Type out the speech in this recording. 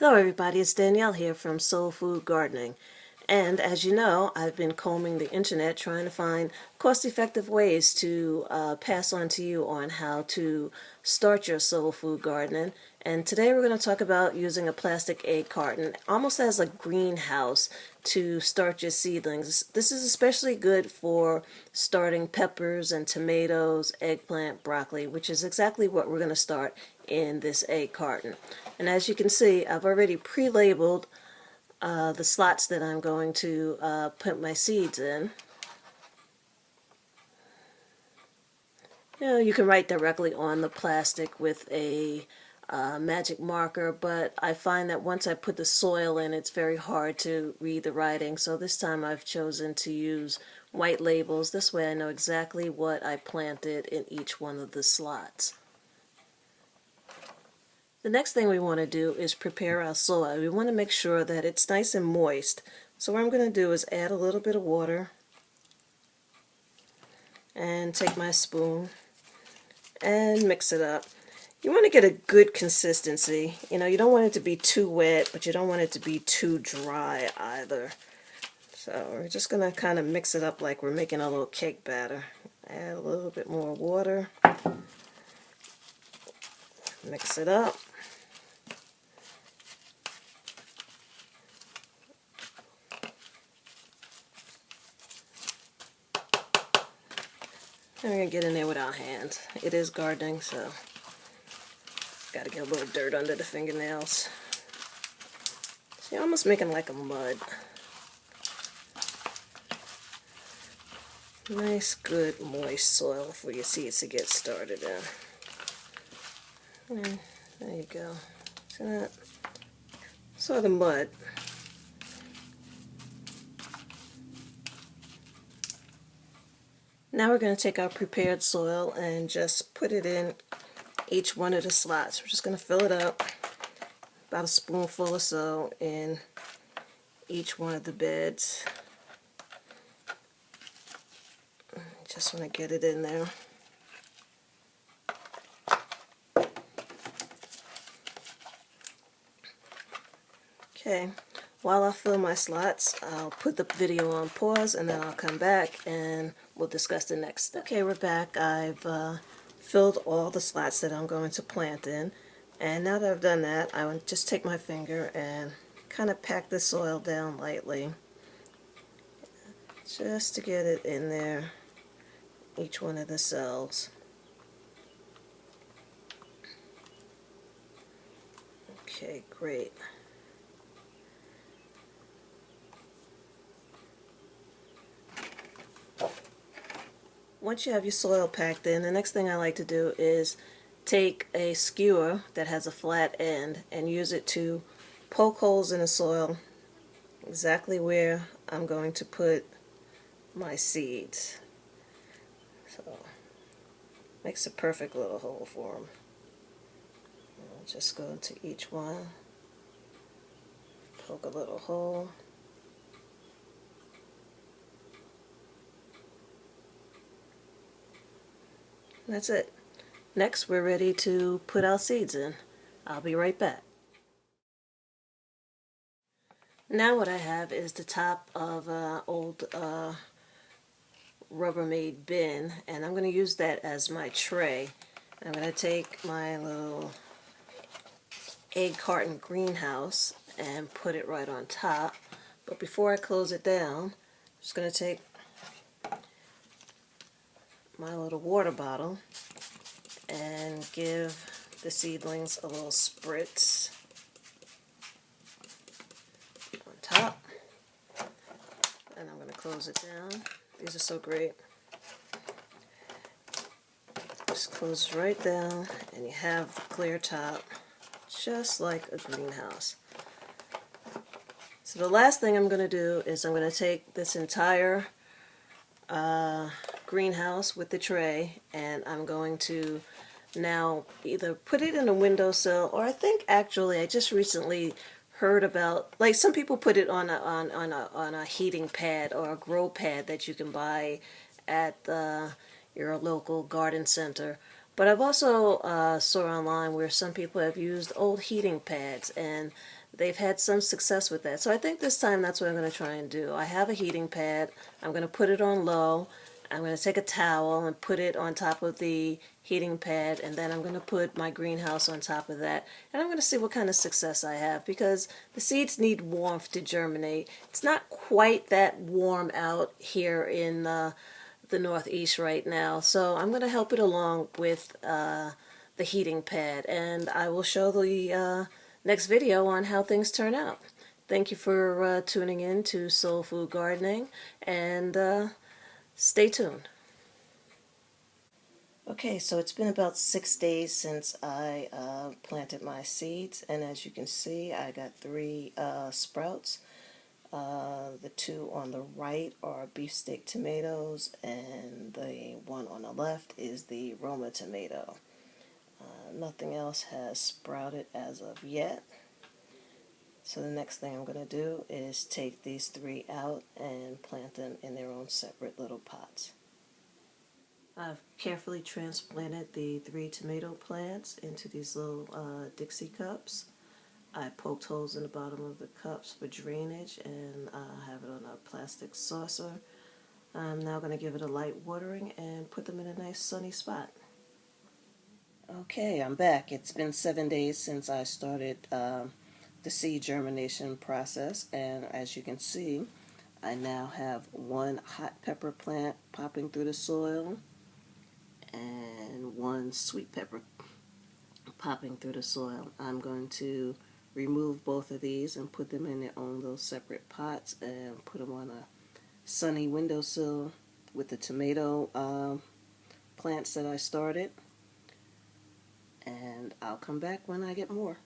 Hello everybody, it's Danielle here from Soul Food Gardening. And as you know, I've been combing the internet trying to find cost-effective ways to pass on to you on how to start your soul food gardening. And today we're going to talk about using a plastic egg carton, almost as a greenhouse, to start your seedlings. This is especially good for starting peppers and tomatoes, eggplant, broccoli, which is exactly what we're going to start in this egg carton. And as you can see, I've already pre-labeled the slots that I'm going to put my seeds in. You can write directly on the plastic with a magic marker, but I find that once I put the soil in, it's very hard to read the writing. So this time I've chosen to use white labels. This way I know exactly what I planted in each one of the slots. The next thing we want to do is prepare our soil. We want to make sure that it's nice and moist. So what I'm going to do is add a little bit of water and take my spoon and mix it up. You want to get a good consistency. You don't want it to be too wet, but you don't want it to be too dry either. So we're just going to kind of mix it up like we're making a little cake batter. Add a little bit more water. Mix it up. And we're going to get in there with our hands. It is gardening, so got to get a little dirt under the fingernails. So you're almost making like a mud. Nice, good, moist soil for your seeds to get started in. And there you go. See that? Sort of mud. Now we're going to take our prepared soil and just put it in each one of the slots. We're just going to fill it up, about a spoonful or so in each one of the beds. Just want to get it in there. Okay, while I fill my slots, I'll put the video on pause and then I'll come back and we'll discuss the next step. Okay, we're back. I've filled all the slots that I'm going to plant in, and now that I've done that, I will just take my finger and kind of pack the soil down lightly just to get it in there, each one of the cells. Okay, great. Once you have your soil packed in, the next thing I like to do is take a skewer that has a flat end and use it to poke holes in the soil exactly where I'm going to put my seeds. So, makes a perfect little hole for them. I'll just go into each one, poke a little hole. That's it. Next, we're ready to put our seeds in. I'll be right back. Now what I have is the top of an old Rubbermaid bin, and I'm going to use that as my tray. I'm going to take my little egg carton greenhouse and put it right on top. But before I close it down, I'm just going to take my little water bottle and give the seedlings a little spritz on top. And I'm going to close it down. These are so great. Just close right down and you have the clear top, just like a greenhouse. So the last thing I'm going to do is I'm going to take this entire greenhouse with the tray, and I'm going to now either put it in a windowsill, or I think actually I just recently heard about, like, some people put it on a heating pad or a grow pad that you can buy at your local garden center. But I've also saw online where some people have used old heating pads and they've had some success with that. So I think this time that's what I'm going to try and do. I have a heating pad. I'm going to put it on low. I'm going to take a towel and put it on top of the heating pad, and then I'm going to put my greenhouse on top of that, and I'm going to see what kind of success I have, because the seeds need warmth to germinate. It's not quite that warm out here in the Northeast right now, so I'm going to help it along with the heating pad, and I will show the next video on how things turn out. Thank you for tuning in to Soul Food Gardening, and stay tuned. Okay, so it's been about 6 days since I planted my seeds, and as you can see, I got 3 sprouts. The 2 on the right are beefsteak tomatoes, and the one on the left is the Roma tomato. Nothing else has sprouted as of yet. So the next thing I'm going to do is take these 3 out and plant them in their own separate little pots. I've carefully transplanted the 3 tomato plants into these little Dixie cups. I poked holes in the bottom of the cups for drainage, and have it on a plastic saucer. I'm now going to give it a light watering and put them in a nice sunny spot. Okay, I'm back. It's been 7 days since I started the seed germination process, and as you can see, I now have 1 hot pepper plant popping through the soil and 1 sweet pepper popping through the soil. I'm going to remove both of these and put them in their own little separate pots and put them on a sunny windowsill with the tomato plants that I started, and I'll come back when I get more.